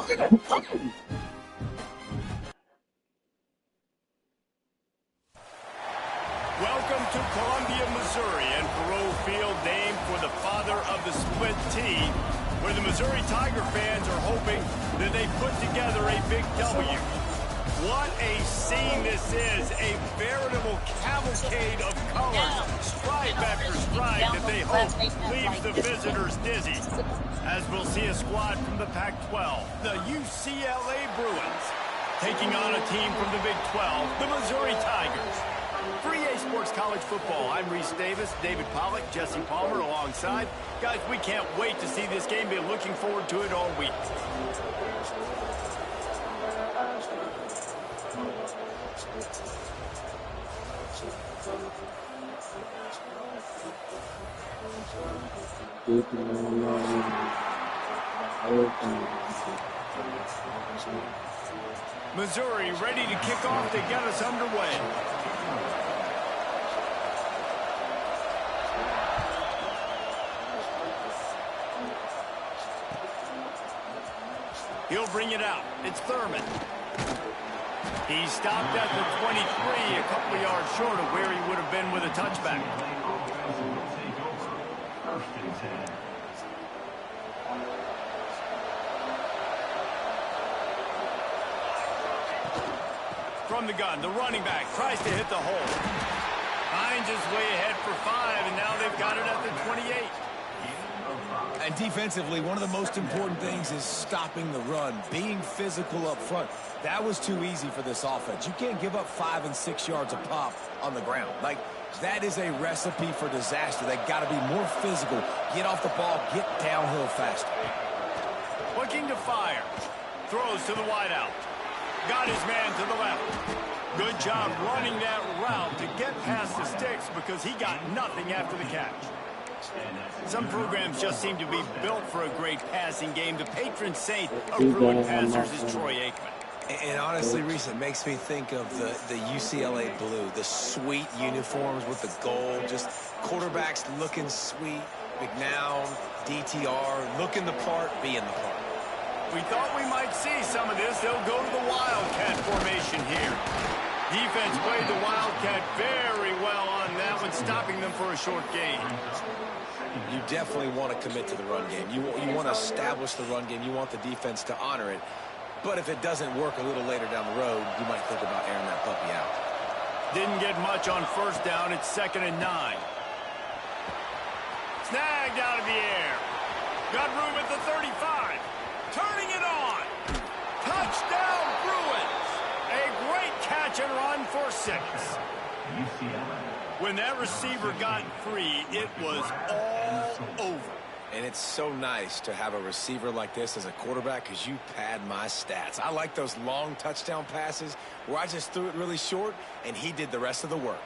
Welcome to Columbia, Missouri, and Faroe Field, named for the father of the split T, where the Missouri Tiger fans are hoping that they put together a big W. What a scene this is, a veritable cavalcade of colors, stripe after stripe that they hope leaves the visitors dizzy. As we'll see a squad from the Pac-12, the UCLA Bruins, taking on a team from the Big 12, the Missouri Tigers. For EA Sports College Football, I'm Reese Davis, David Pollack, Jesse Palmer alongside. Guys, we can't wait to see this game. Been looking forward to it all week. Missouri ready to kick off to get us underway. He'll bring it out. It's Thurman. He stopped at the 23, a couple of yards short of where he would have been with a touchback. From the gun, the running back tries to hit the hole. Finds his way ahead for 5, and now they've got it at the 28. And defensively, one of the most important things is stopping the run, being physical up front. That was too easy for this offense. You can't give up 5 and 6 yards a pop on the ground. Like, that is a recipe for disaster. They got to be more physical, get off the ball, get downhill faster. Looking to fire. Throws to the wideout. Got his man to the left. Good job running that route to get past the sticks because he got nothing after the catch. Some programs just seem to be built for a great passing game. The patron saint of ruined passers is Troy Aikman. And honestly, Reese, it makes me think of the UCLA blue, the sweet uniforms with the gold, just quarterbacks looking sweet, McNown, DTR, looking the part, being the part. We thought we might see some of this. They'll go to the Wildcat formation here. Defense played the Wildcat very well on that one, stopping them for a short gain. You definitely want to commit to the run game. You want to establish the run game. You want the defense to honor it. But if it doesn't work a little later down the road, you might think about airing that puppy out. Didn't get much on first down. It's 2nd and 9. Snagged out of the air. Got room at the 35. Turning it on. Touchdown, Bruins. A great catch and run for 6. When that receiver got free, it was all over. And it's so nice to have a receiver like this as a quarterback because you pad my stats. I like those long touchdown passes where I just threw it really short and he did the rest of the work.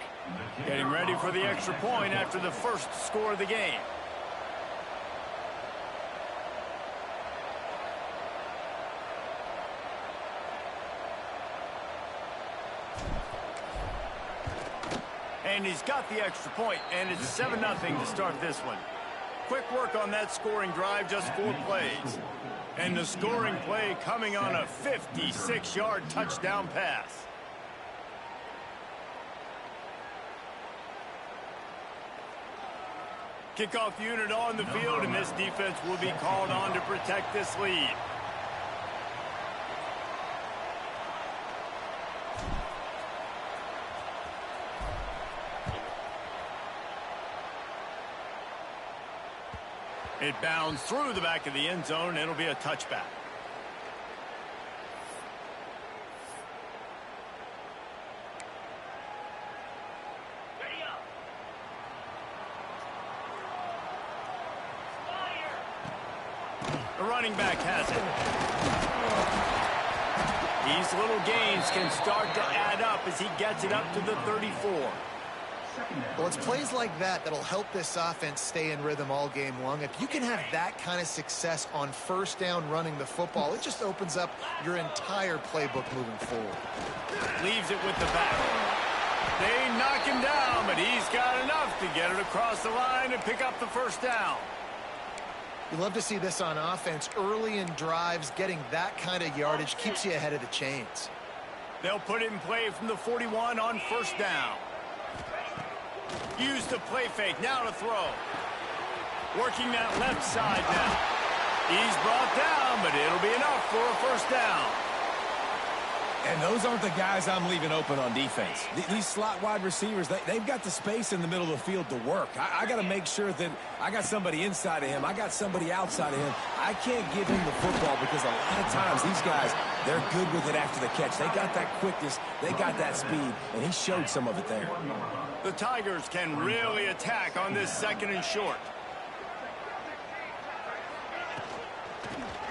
Getting ready for the extra point after the first score of the game. And he's got the extra point, and it's 7-0 to start this one. Quick work on that scoring drive, just 4 plays. And the scoring play coming on a 56-yard touchdown pass. Kickoff unit on the field, and this defense will be called on to protect this lead. It bounds through the back of the end zone, and it'll be a touchback. The running back has it. These little gains can start to add up as he gets it up to the 34. Well, it's plays like that that'll help this offense stay in rhythm all game long. If you can have that kind of success on first down running the football, it just opens up your entire playbook moving forward. Leaves it with the back. They knock him down, but he's got enough to get it across the line and pick up the first down. You love to see this on offense. Early in drives, getting that kind of yardage keeps you ahead of the chains. They'll put it in play from the 41 on first down. Use the play fake. Now to throw. Working that left side now. He's brought down, but it'll be enough for a first down. And those aren't the guys I'm leaving open on defense. These slot wide receivers, they've got the space in the middle of the field to work. I got to make sure that I got somebody inside of him. I got somebody outside of him. I can't give him the football because a lot of times these guys, they're good with it after the catch. They got that quickness. They got that speed, and he showed some of it there. The Tigers can really attack on this second and short.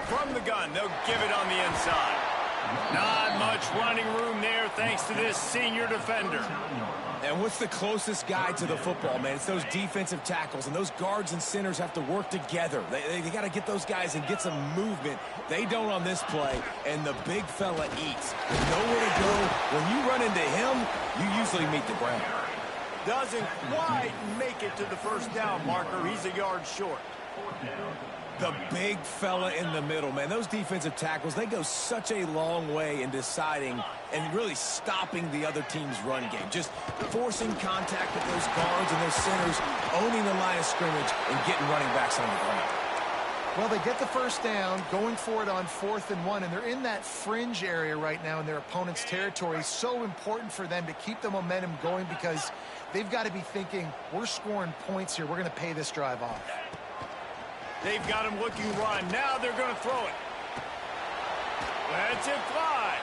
From the gun, they'll give it on the inside. Not much running room there thanks to this senior defender. And what's the closest guy to the football, man? It's those defensive tackles, and those guards and centers have to work together. They got to get those guys and get some movement. They don't on this play, and the big fella eats. With nowhere to go, when you run into him, you usually meet the ground. Doesn't quite make it to the first down marker. He's a yard short. The big fella in the middle, man. Those defensive tackles, they go such a long way in deciding and really stopping the other team's run game. Just forcing contact with those guards and those centers, owning the line of scrimmage, and getting running backs on the ground. Well, they get the first down, going for it on 4th and 1, and they're in that fringe area right now in their opponent's territory. So important for them to keep the momentum going because they've got to be thinking, we're scoring points here. We're going to pay this drive off. They've got him looking run. Now they're going to throw it. Lets it fly.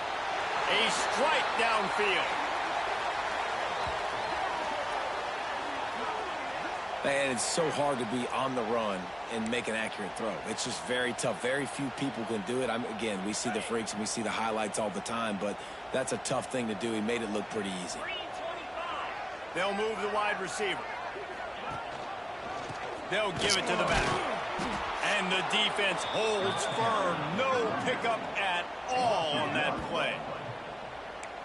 A strike downfield. Man, it's so hard to be on the run and make an accurate throw. It's just very tough. Very few people can do it. Again, we see the freaks and we see the highlights all the time, but that's a tough thing to do. He made it look pretty easy. They'll move the wide receiver. They'll give it to the back. And the defense holds firm. No pickup at all on that play.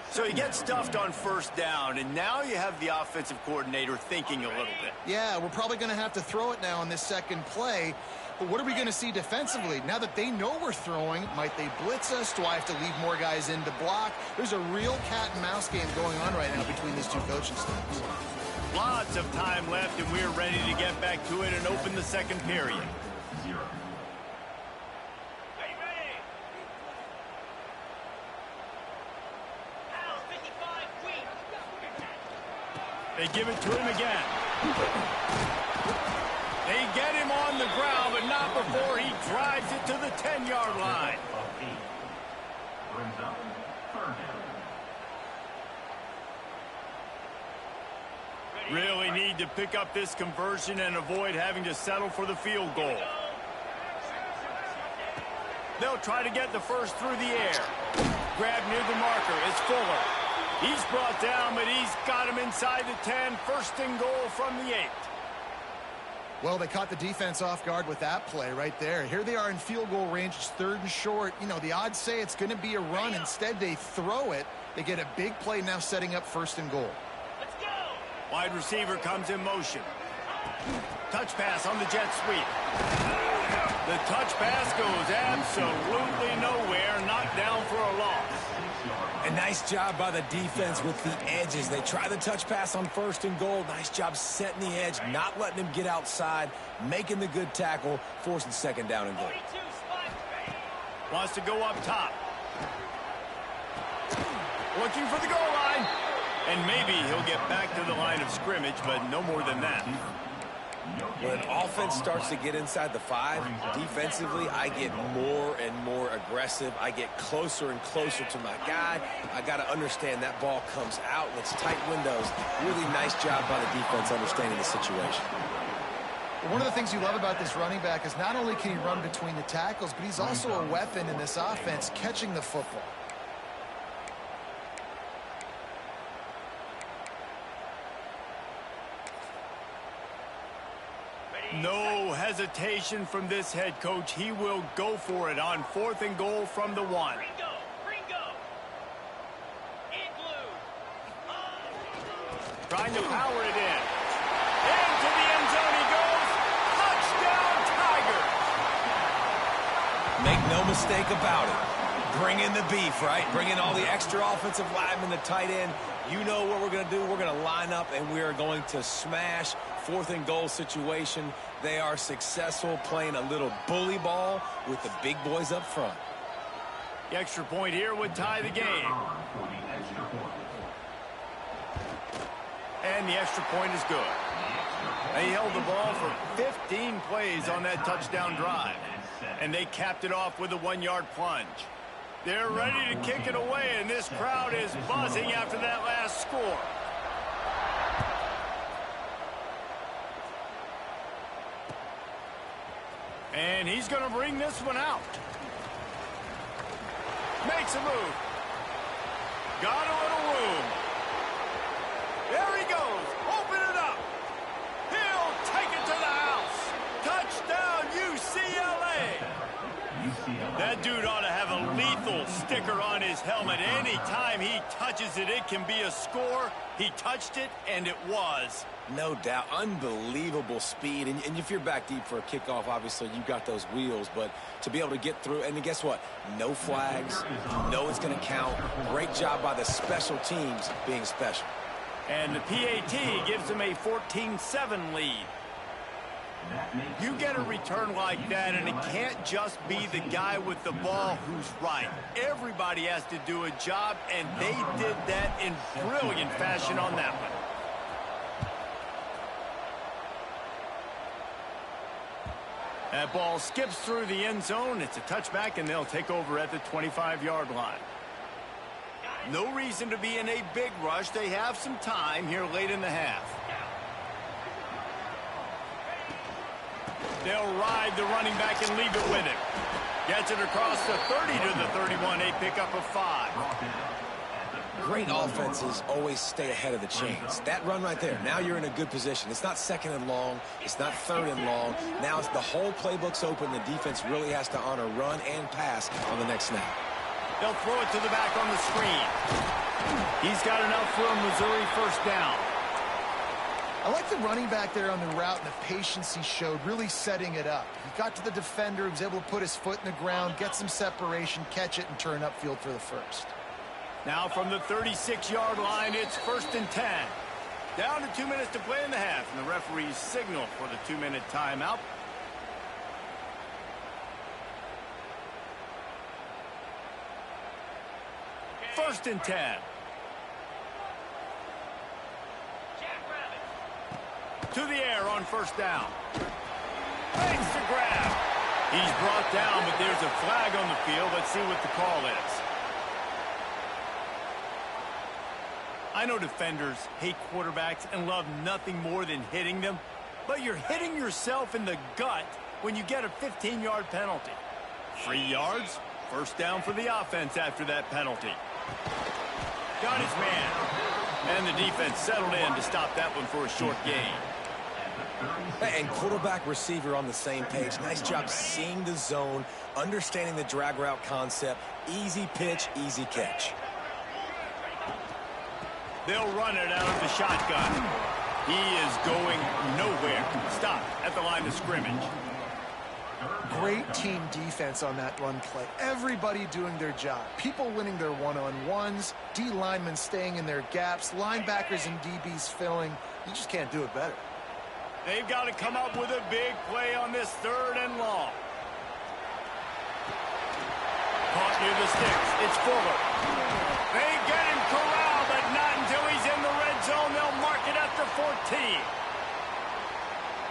So he gets stuffed on first down, and now you have the offensive coordinator thinking a little bit. Yeah, we're probably going to have to throw it now on this second play. But what are we going to see defensively? Now that they know we're throwing, might they blitz us? Do I have to leave more guys in to block? There's a real cat and mouse game going on right now between these two coaching staffs. Lots of time left, and we're ready to get back to it and open the second period. They give it to him again. They get him on the ground, but not before he drives it to the 10-yard line. Really need to pick up this conversion and avoid having to settle for the field goal. They'll try to get the first through the air. Grab near the marker. It's Fuller. He's brought down, but he's got him inside the 10. First and goal from the 8. Well, they caught the defense off guard with that play right there. Here they are in field goal range. It's 3rd and short. You know, the odds say it's going to be a run. Instead, they throw it. They get a big play now setting up 1st and goal. Let's go. Wide receiver comes in motion. Touch pass on the jet sweep. The touch pass goes absolutely nowhere. Knocked down for a loss. A nice job by the defense with the edges. They try the touch pass on 1st and goal. Nice job setting the edge, not letting him get outside, making the good tackle, forcing 2nd down and goal. Wants to go up top. Looking for the goal line. And maybe he'll get back to the line of scrimmage, but no more than that. When an offense starts to get inside the 5, defensively, I get more and more aggressive. I get closer and closer to my guy. I got to understand that ball comes out and it's tight windows. Really nice job by the defense understanding the situation. One of the things you love about this running back is not only can he run between the tackles, but he's also a weapon in this offense, catching the football. No hesitation from this head coach. He will go for it on 4th and goal from the 1. Trying to power it in. Into the end zone he goes. Touchdown, Tigers. no mistake about it. Bring in the beef, right? Bring in all the extra offensive linemen, the tight end. You know what we're going to do. We're going to line up, and we are going to smash 4th and goal situation. They are successful playing a little bully ball with the big boys up front. The extra point here would tie the game. And the extra point is good. They held the ball for 15 plays on that touchdown drive. And they capped it off with a 1-yard plunge. They're ready to kick it away, and this crowd is buzzing after that last score. And he's going to bring this one out. Makes a move. Got a little room. There he goes. Open it up. He'll take it to the house. Touchdown, UCLA. That dude ought to have a lethal sticker on his helmet. Anytime he touches it, it can be a score. He touched it, and it was. No doubt. Unbelievable speed. And if you're back deep for a kickoff, obviously you got those wheels. But to be able to get through, and guess what? No flags. You know it's going to count. Great job by the special teams being special. And the PAT gives them a 14-7 lead. You get a return like that, and it can't just be the guy with the ball who's right. Everybody has to do a job, and they did that in brilliant fashion on that one. That ball skips through the end zone. It's a touchback, and they'll take over at the 25-yard line. No reason to be in a big rush. They have some time here late in the half. They'll ride the running back and leave it with him. Gets it across the 30 to the 31. A pickup of 5. Great offenses always stay ahead of the chains. That run right there, now you're in a good position. It's not 2nd and long. It's not 3rd and long. Now it's the whole playbook's open. The defense really has to honor run and pass on the next snap. They'll throw it to the back on the screen. He's got enough for a Missouri first down. I like the running back there on the route and the patience he showed, really setting it up. He got to the defender, he was able to put his foot in the ground, get some separation, catch it, and turn upfield for the first. Now from the 36-yard line, it's 1st and 10. Down to 2 minutes to play in the half, and the referees signal for the 2-minute timeout. First and 10. To the air on first down. Makes the grab. He's brought down, but there's a flag on the field. Let's see what the call is. I know defenders hate quarterbacks and love nothing more than hitting them, but you're hitting yourself in the gut when you get a 15-yard penalty. 3 yards, first down for the offense after that penalty. Got his man. And the defense settled in to stop that one for a short gain. And quarterback receiver on the same page. Nice job seeing the zone, understanding the drag route concept. Easy pitch, easy catch. They'll run it out of the shotgun. He is going nowhere. Stop at the line of scrimmage. Great team defense on that run play. Everybody doing their job. People winning their one-on-ones, D linemen staying in their gaps, linebackers and DBs filling. You just can't do it better. They've got to come up with a big play on this 3rd and long. Caught near the sticks. It's Fuller. They get him corralled, but not until he's in the red zone. They'll mark it at the 14.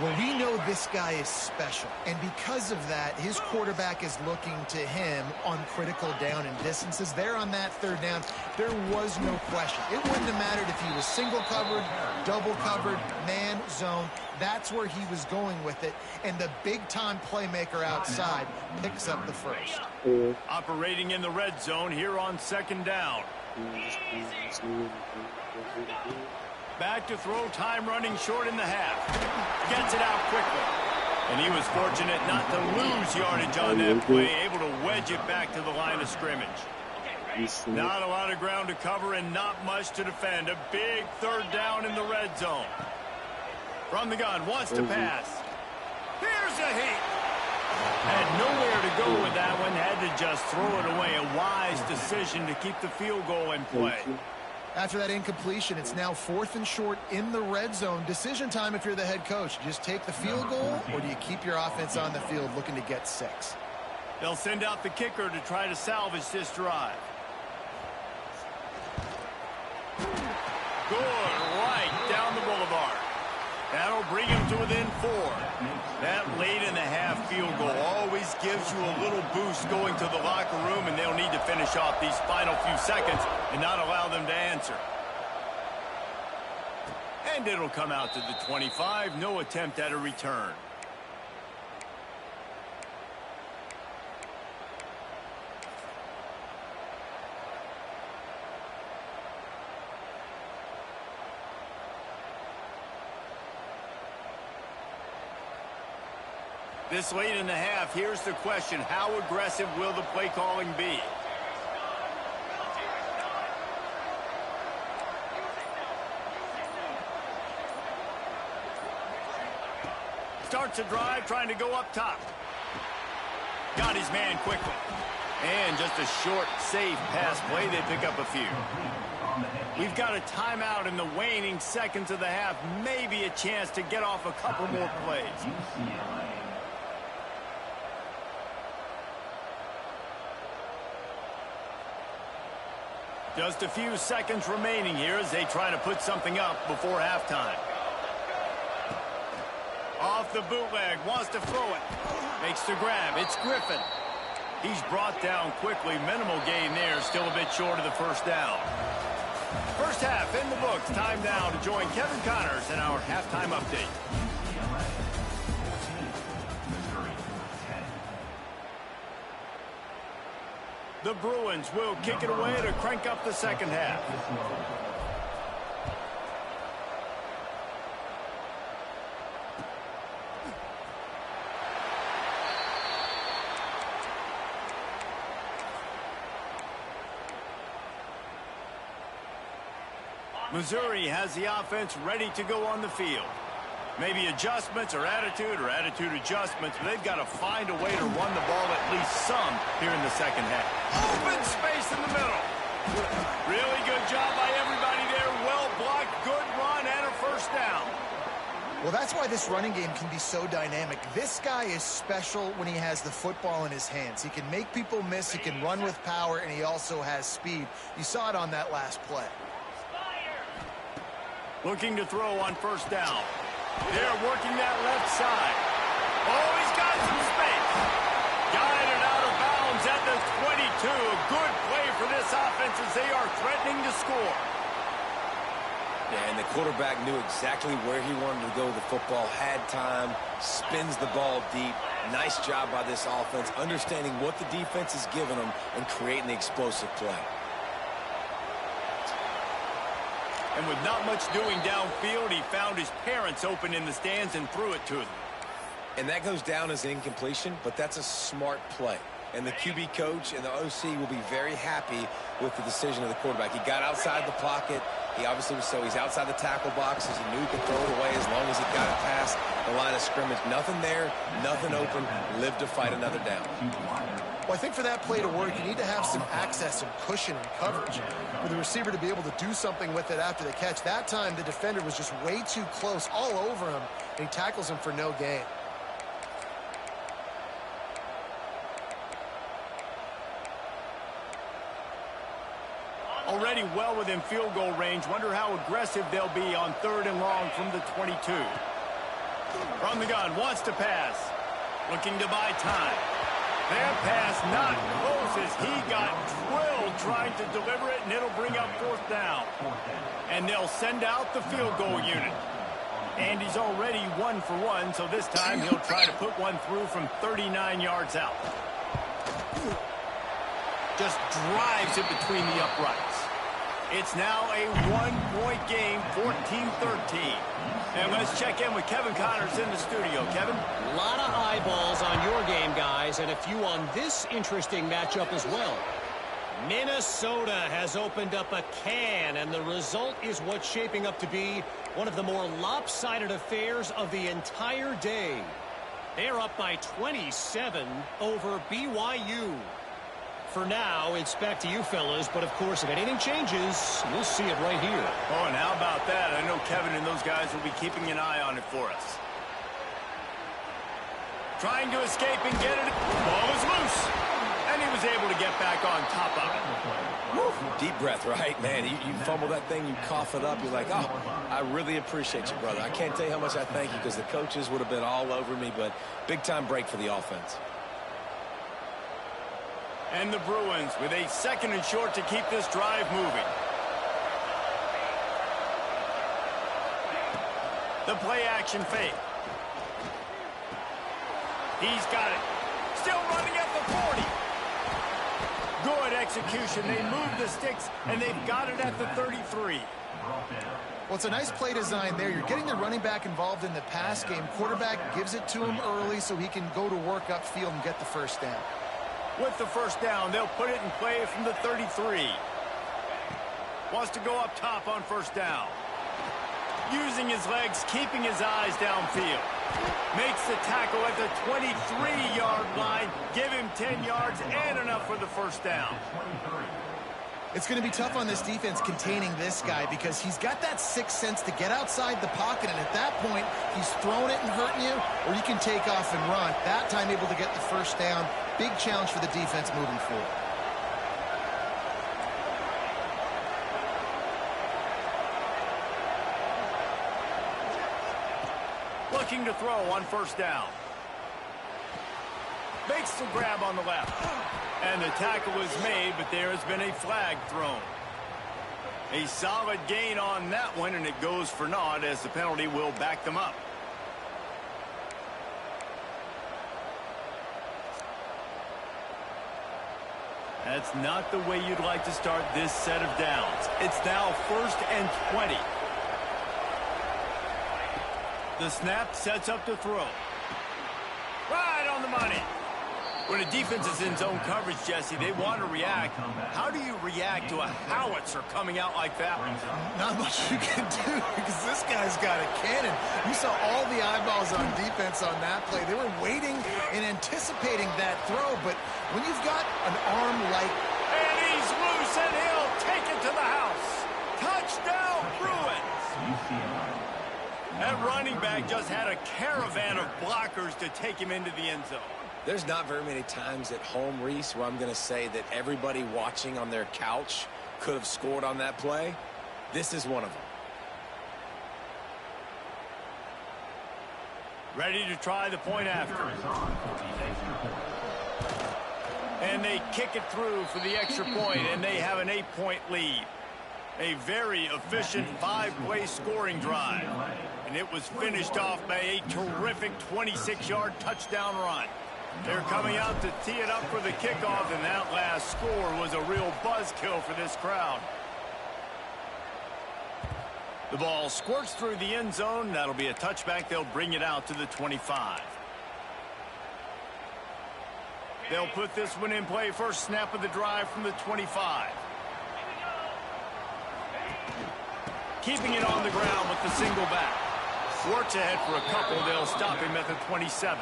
Well, we know this guy is special, and because of that, his quarterback is looking to him on critical down and distances. There on that 3rd down, there was no question. It wouldn't have mattered if he was single covered, double covered, man, zone. That's where he was going with it, and the big-time playmaker outside picks up the first. Operating in the red zone here on 2nd down. Back to throw, time running short in the half. Gets it out quickly. And he was fortunate not to lose yardage on that play, able to wedge it back to the line of scrimmage. Not a lot of ground to cover and not much to defend. A big 3rd down in the red zone. From the gun, wants to pass. Here's a heat. Had nowhere to go with that one. Had to just throw it away. A wise decision to keep the field goal in play. After that incompletion, it's now 4th and short in the red zone. Decision time if you're the head coach. Just take the field goal, or do you keep your offense on the field looking to get 6? They'll send out the kicker to try to salvage this drive. Good, right down the boulevard. That'll bring him to within 4. That late in the half field goal always gives you a little boost going to the locker room, and they'll need to finish off these final few seconds and not allow them to answer. And it'll come out to the 25. No attempt at a return. This late in the half, here's the question. How aggressive will the play calling be? Starts a drive, trying to go up top. Got his man quickly. And just a short, safe pass play. They pick up a few. We've got a timeout in the waning seconds of the half. Maybe a chance to get off a couple more plays. Just a few seconds remaining here as they try to put something up before halftime. Off the bootleg, wants to throw it. Makes the grab, it's Griffin. He's brought down quickly, minimal gain there, still a bit short of the first down. First half in the books, time now to join Kevin Connors in our halftime update. The Bruins will kick it away to crank up the second half. Missouri has the offense ready to go on the field. Maybe adjustments or attitude adjustments, but they've got to find a way to run the ball at least some here in the second half. Open space in the middle. Really good job by everybody there. Well blocked, good run, and a first down. Well, that's why this running game can be so dynamic. This guy is special when he has the football in his hands. He can make people miss, he can run with power, and he also has speed. You saw it on that last play. Looking to throw on first down. They're working that left side. Oh, he's got some space. Guided out of bounds at the 22. Good play for this offense as they are threatening to score. Yeah, and the quarterback knew exactly where he wanted to go with the football, had time, spins the ball deep. Nice job by this offense, understanding what the defense is giving them and creating the explosive play. And with not much doing downfield, he found his parents open in the stands and threw it to them. And that goes down as incompletion, but that's a smart play. And the QB coach and the OC will be very happy with the decision of the quarterback. He got outside the pocket. He obviously was he's outside the tackle boxes. He knew he could throw it away as long as he got it past the line of scrimmage. Nothing there, nothing open. Live to fight another down. Well, I think for that play to work, you need to have some access, some cushion and coverage for the receiver to be able to do something with it after the catch. That time, the defender was just way too close, all over him, and he tackles him for no gain. Already well within field goal range. Wonder how aggressive they'll be on 3rd and long from the 22. From the gun, wants to pass. Looking to buy time. That pass not close as he got drilled trying to deliver it, and it'll bring up 4th down. And they'll send out the field goal unit. And he's already 1 for 1, so this time he'll try to put one through from 39 yards out. Just drives it between the uprights. It's now a 1-point game, 14-13. And let's check in with Kevin Connors in the studio. Kevin? A lot of eyeballs on your game, guys, and a few on this interesting matchup as well. Minnesota has opened up a can, and the result is what's shaping up to be one of the more lopsided affairs of the entire day. They're up by 27 over BYU. For now, it's back to you fellas, but of course, if anything changes, we'll see it right here. Oh, and how about that? I know Kevin and those guys will be keeping an eye on it for us. Trying to escape and get it. Ball is loose. And he was able to get back on top of it. Woo. Deep breath, right? Man, you fumble that thing, you cough it up, you're like, oh, I really appreciate you, brother. I can't tell you how much I thank you because the coaches would have been all over me, but big-time break for the offense. And the Bruins with a 2nd and short to keep this drive moving. The play action fake. He's got it. Still running at the 40. Good execution. They move the sticks, and they've got it at the 33. Well, it's a nice play design there. You're getting the running back involved in the pass game. Quarterback gives it to him early so he can go to work upfield and get the first down. With the first down, they'll put it in play from the 33. Wants to go up top on first down. Using his legs, keeping his eyes downfield. Makes the tackle at the 23-yard line. Give him 10 yards and enough for the first down. It's going to be tough on this defense containing this guy because he's got that sixth sense to get outside the pocket, and at that point, he's throwing it and hurting you, or you can take off and run. That time able to get the first down. Big challenge for the defense moving forward. Looking to throw on first down. Makes the grab on the left. And the tackle is made, but there has been a flag thrown. A solid gain on that one, and it goes for naught as the penalty will back them up. That's not the way you'd like to start this set of downs. It's now 1st and 20. The snap sets up to throw. Right on the money. When a defense is in zone coverage, Jesse, they want to react. How do you react to a howitzer coming out like that? Not much you can do because this guy's got a cannon. You saw all the eyeballs on defense on that play. They were waiting and anticipating that throw, but when you've got an arm like... And he's loose, and he'll take it to the house. Touchdown, Bruins! That running back just had a caravan of blockers to take him into the end zone. There's not very many times at home, Reese, where I'm going to say that everybody watching on their couch could have scored on that play. This is one of them. Ready to try the point after. And they kick it through for the extra point, and they have an 8-point lead. A very efficient 5-play scoring drive. And it was finished off by a terrific 26-yard touchdown run. They're coming out to tee it up for the kickoff, and that last score was a real buzzkill for this crowd. The ball squirts through the end zone. That'll be a touchback. They'll bring it out to the 25. They'll put this one in play. First snap of the drive from the 25. Keeping it on the ground with the single back. Works ahead for a couple. They'll stop him at the 27.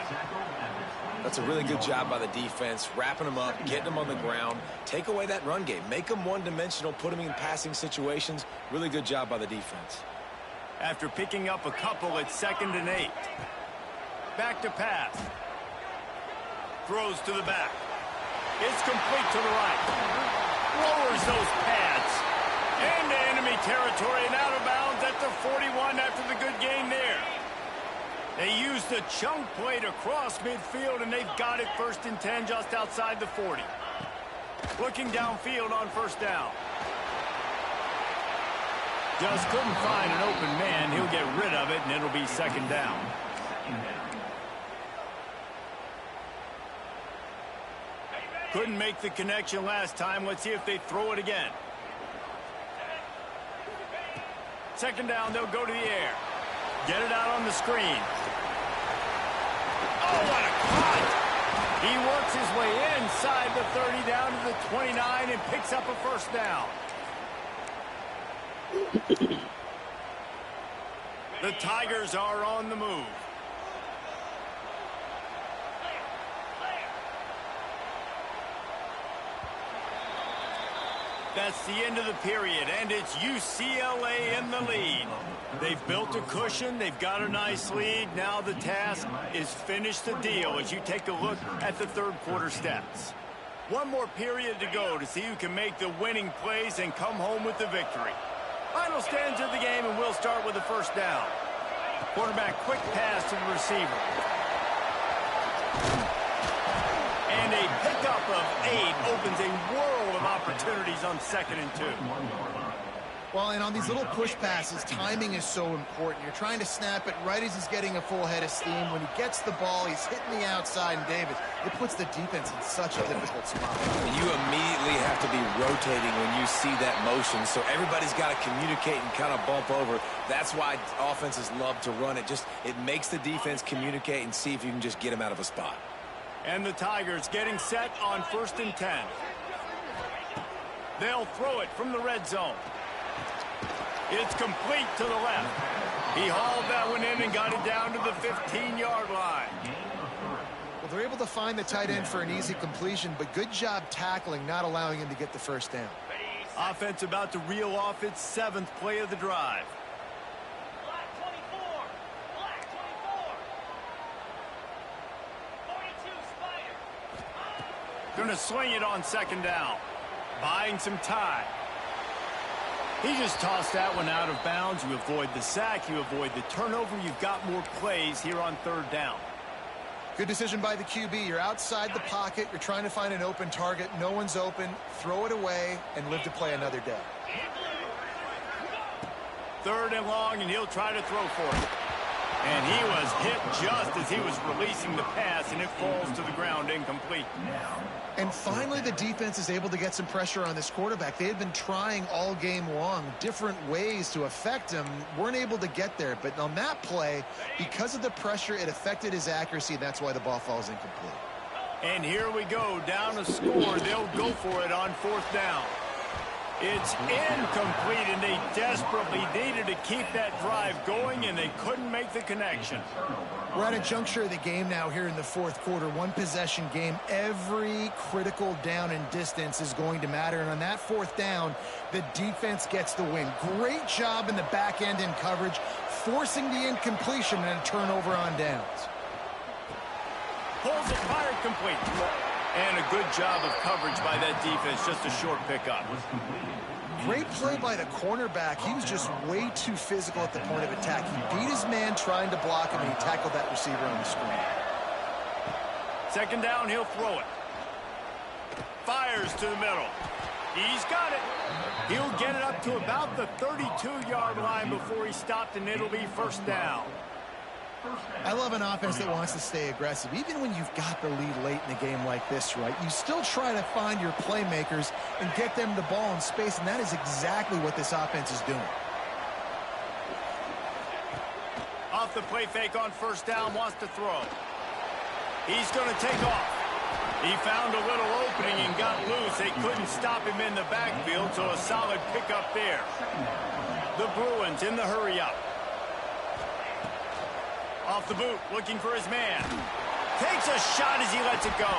That's a really good job by the defense, wrapping them up, getting them on the ground, take away that run game, make them one-dimensional, put them in passing situations. Really good job by the defense. After picking up a couple at 2nd and 8. Back to pass. Throws to the back. It's complete to the right. Lowers those pads. Into enemy territory and out of bounds at the 41 after the good gain there. They used the chunk play to cross midfield, and they've got it 1st and 10 just outside the 40. Looking downfield on first down. Just couldn't find an open man. He'll get rid of it, and it'll be 2nd down. Couldn't make the connection last time. Let's see if they throw it again. 2nd down, they'll go to the air. Get it out on the screen. Oh, what a cut! He works his way inside the 30 down to the 29 and picks up a first down. The Tigers are on the move. That's the end of the period, and it's UCLA in the lead. They've built a cushion. They've got a nice lead. Now the task is finish the deal as you take a look at the third quarter stats. One more period to go to see who can make the winning plays and come home with the victory. Final stands of the game, and we'll start with the first down. Quarterback quick pass to the receiver. And a pickup of 8 opens a world of opportunities on 2nd and 2. Well, and on these little push passes, timing is so important. You're trying to snap it right as he's getting a full head of steam. When he gets the ball, he's hitting the outside, and David, it puts the defense in such a difficult spot. And you immediately have to be rotating when you see that motion, so everybody's got to communicate and kind of bump over. That's why offenses love to run it. It makes the defense communicate and see if you can just get him out of a spot. And the Tigers getting set on 1st and 10. They'll throw it from the red zone. It's complete to the left. He hauled that one in and got it down to the 15-yard line. Well, they're able to find the tight end for an easy completion, but good job tackling, not allowing him to get the first down. Offense about to reel off its 7th play of the drive. Going to swing it on 2nd down. Buying some time. He just tossed that one out of bounds. You avoid the sack. You avoid the turnover. You've got more plays here on 3rd down. Good decision by the QB. You're outside the pocket. You're trying to find an open target. No one's open. Throw it away and live to play another day. 3rd and long, and he'll try to throw for it. And he was hit just as he was releasing the pass, and it falls to the ground incomplete. And finally, the defense is able to get some pressure on this quarterback. They had been trying all game long different ways to affect him. Weren't able to get there. But on that play, because of the pressure, it affected his accuracy. That's why the ball falls incomplete. And here we go. Down a score. They'll go for it on 4th down. It's incomplete, and they desperately needed to keep that drive going, and they couldn't make the connection. We're at a juncture of the game now here in the 4th quarter. One possession game. Every critical down and distance is going to matter. And on that 4th down, the defense gets the win. Great job in the back end in coverage, forcing the incompletion and a turnover on downs. Pulls it, fired complete. And a good job of coverage by that defense. Just a short pickup. Great play by the cornerback. He was just way too physical at the point of attack. He beat his man trying to block him, and he tackled that receiver on the screen. 2nd down, he'll throw it. Fires to the middle. He's got it. He'll get it up to about the 32-yard line before he stopped, and it'll be 1st down. I love an offense that wants to stay aggressive. Even when you've got the lead late in a game like this, right, you still try to find your playmakers and get them the ball in space, and that is exactly what this offense is doing. Off the play fake on 1st down, wants to throw. He's going to take off. He found a little opening and got loose. They couldn't stop him in the backfield, so a solid pickup there. The Bruins in the hurry-up. Off the boot, looking for his man. Takes a shot as he lets it go.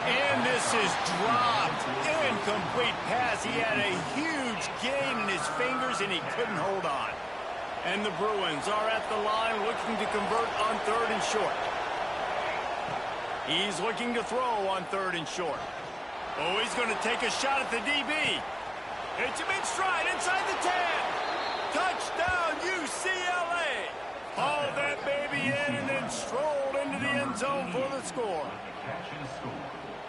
And this is dropped. Incomplete pass. He had a huge gain in his fingers, and he couldn't hold on. And the Bruins are at the line looking to convert on 3rd and short. He's looking to throw on 3rd and short. Oh, he's going to take a shot at the DB. It's a big stride inside the 10. Touchdown, UCLA. Hauled that baby in and then strolled into the end zone for the score.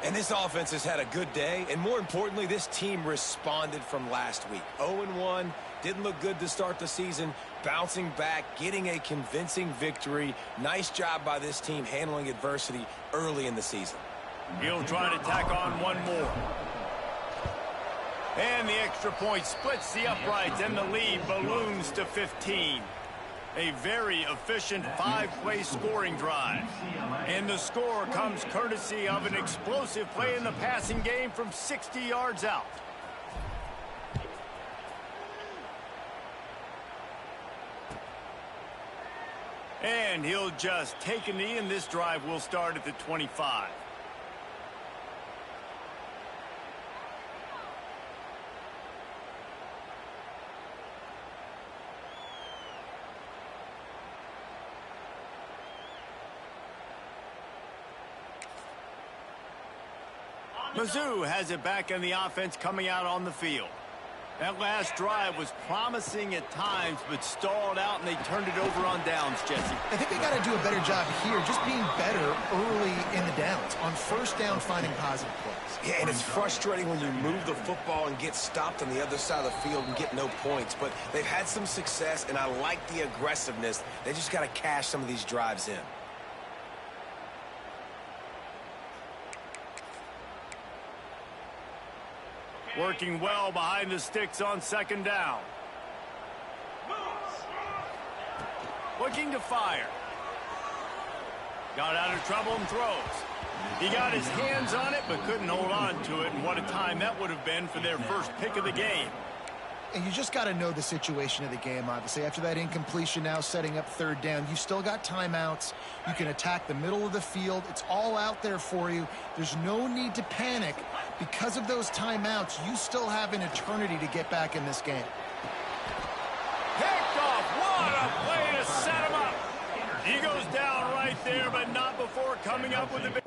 And this offense has had a good day, and more importantly, this team responded from last week. 0-1, didn't look good to start the season, bouncing back, getting a convincing victory. Nice job by this team handling adversity early in the season. He'll try to tack on one more. And the extra point splits the uprights, and the lead balloons to 15. A very efficient 5-play scoring drive. And the score comes courtesy of an explosive play in the passing game from 60 yards out. And he'll just take a knee, and this drive will start at the 25. Mizzou has it back in the offense coming out on the field. That last drive was promising at times, but stalled out, and they turned it over on downs, Jesse. I think they got to do a better job here, just being better early in the downs. On first down, finding positive plays. Yeah, and it's frustrating when you move the football and get stopped on the other side of the field and get no points. But they've had some success, and I like the aggressiveness. They just got to cash some of these drives in. Working well behind the sticks on second down. Looking to fire. Got out of trouble and throws. He got his hands on it, but couldn't hold on to it, and what a time that would have been for their first pick of the game. And you just got to know the situation of the game, obviously. After that incompletion, now setting up third down, you've still got timeouts. You can attack the middle of the field. It's all out there for you. There's no need to panic. Because of those timeouts, you still have an eternity to get back in this game. Picked off. What a play to set him up. He goes down right there, but not before coming up with a big